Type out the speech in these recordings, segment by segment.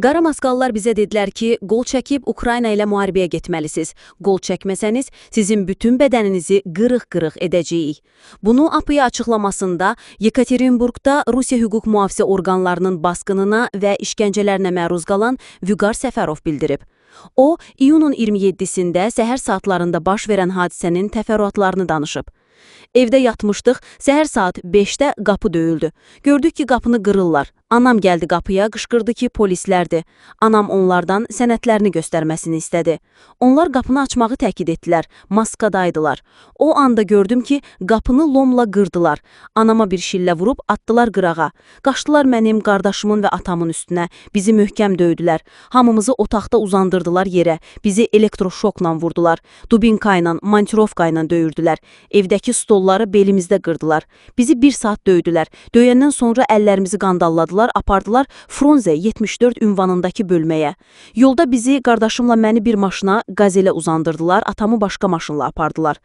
Qara maskallar bizə dedilər ki, qol çəkib Ukrayna ilə müharibəyə getməlisiniz. Qol çəkməsəniz, sizin bütün bədəninizi qırıq-qırıq edəcəyik. Bunu API açıqlamasında Yekaterinburqda Rusiya hüquq mühafizə orqanlarının basqınına və işgəncələrinə məruz qalan Vüqar Səfərov bildirib. O, iyunun 27-sində səhər saatlarında baş verən hadisənin təfərrüatlarını danışıb. Evdə yatmışdıq, səhər saat 5-də qapı döyüldü. Gördük ki, qapını qırırlar. Anam gəldi qapıya, qışqırdı ki, polislərdir. Anam onlardan sənədlərini göstərməsini istədi. Onlar qapını açmağı təkid etdilər, maskadaydılar. O anda gördüm ki, qapını lomla qırdılar. Anama bir şillə vurub atdılar qırağa. Qaçdılar mənim, qardaşımın və atamın üstünə. Bizi möhkəm döydülər. Hamımızı otaqda uzandırdılar yerə. Bizi elektroşokla vurdular. Dubinka ilə, montirovka ilə döyürdülər. Evdəki stolları belimizdə qırdılar. Bizi 1 saat döydülər. Döyəndən sonra əllərimizi qandalladılar, apardılar Fronze 74 ünvanındakı bölməyə. Yolda bizi, qardaşımla məni bir maşına, qazelə uzandırdılar, atamı başqa maşınla apardılar.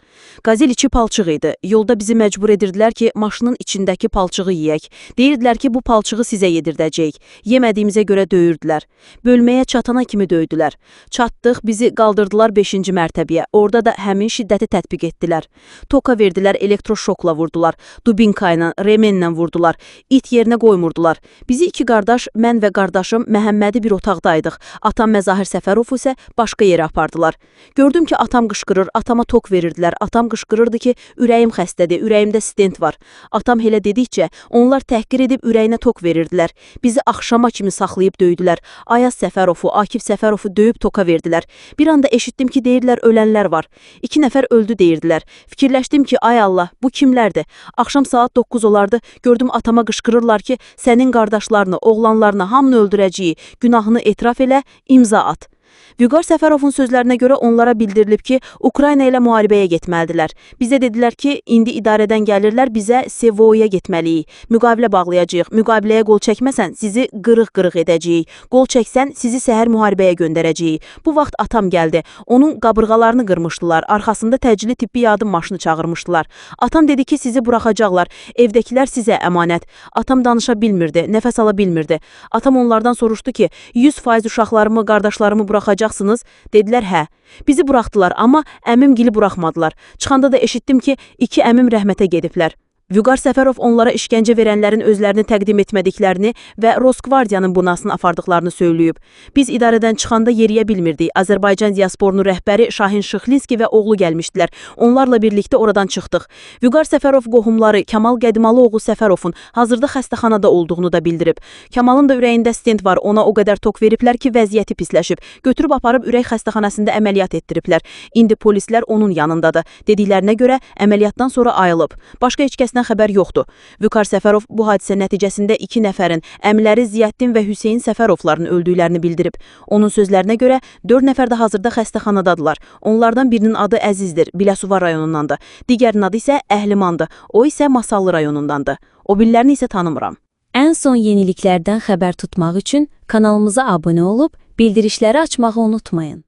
Qazel içi palçıq idi. Yolda bizi məcbur edirdilər ki, maşının içindəki palçığı yeyək. Deyirdilər ki, bu palçığı sizə yedirdəcəyik. Yemədiyimizə görə döyürdülər. Bölməyə çatana kimi döydülər. Çatdıq, bizi qaldırdılar 5-ci mərtəbəyə. Orada da həmin şiddəti tətbiq etdilər. Toka verdilər, elektroşokla vurdular. Dubinka ilə, remenlə vurdular. İt yerinə qoymurdular. Bizi 2 qardaş, mən və qardaşım Məhəmmədi bir otaqdaydıq. Atam Məzahir Səfərov isə başqa yerə apardılar. Gördüm ki, atam qışqırır, atama tok verirdilər. Atam qışqırırdı ki, ürəyim xəstədir, ürəyimdə stent var. Atam elə dedikcə, onlar təhqir edib ürəyinə tok verirdilər. Bizi axşama kimi saxlayıb döydülər. Ayaz Səfərovu, Akif Səfərovu döyüb toka verdilər. Bir anda eşitdim ki, deyirlər ölənlər var. 2 nəfər öldü deyirdilər. Fikirləşdim ki, ay Allah, bu kimlərdir? Axşam saat 9 olardı, gördüm atama qışqırırlar ki, sənin qardaşlarını, oğlanlarını hamını öldürəcəyi, günahını etiraf elə, imza at. Vüqar Səfərovun sözlərinə görə onlara bildirilib ki, Ukrayna ilə müharibəyə getməlidirlər. Bizə dedilər ki, indi idarədən gəlirlər, bizə Sevoya getməliyik. Müqavilə bağlayacağıq. Müqaviləyə qol çəkməsən, sizi qırıq-qırıq edəcəyik. Qol çəksən, sizi səhər müharibəyə göndərəcəyik. Bu vaxt atam gəldi. Onun qabırğalarını qırmışdılar. Arxasında təcili tibbi yardım maşını çağırmışdılar. Atam dedi ki, sizi buraxacaqlar. Evdəkilər sizə əmanət. Atam danışa bilmirdi, nəfəs ala bilmirdi. Atam onlardan soruşdu ki, 100% uşaqlarımı, qardaşlarımı buraxacaqsınız? Dedilər, hə. Bizi buraxdılar, amma əmimgili buraxmadılar. Çıxanda da eşitdim ki, 2 əmim rəhmətə gediblər. Vüqar Səfərov onlara işgəncə verənlərin özlərini təqdim etmədiklərini və Roskvardiyanın bunasını apardıqlarını söyləyib. Biz idarədən çıxanda yeriyə bilmirdik. Azərbaycan diasporunun rəhbəri Şahin Şıxlinski və oğlu gəlmişdilər. Onlarla birlikdə oradan çıxdıq. Vüqar Səfərov qohumları Kamal Qədimalıoğlu Səfərovun hazırda xəstəxanada olduğunu da bildirib. Kamalın da ürəyində stent var. Ona o qədər tok veriblər ki, vəziyyəti pisləşib. Götürüb aparıb ürək xəstəxanasında əməliyyat etdiriblər. İndi polislər onun yanındadır. Dediklərinə görə əməliyyatdan sonra ayılıb. Başqa heç kəs xəbər yoxdur. Vüqar Səfərov bu hadisə nəticəsində 2 nəfərin, əmiləri Ziyəddin və Hüseyin Səfərovların öldüklərini bildirib. Onun sözlərinə görə 4 nəfər də hazırda xəstəxanadadılar. Onlardan birinin adı Əzizdir, Biləsuvar rayonundandır. Digərinin adı isə Əhlimandır. O isə Masallı rayonundandır. O birlərini isə tanımıram. Ən son yeniliklərdən xəbər tutmaq üçün kanalımıza abunə olub, bildirişləri açmağı unutmayın.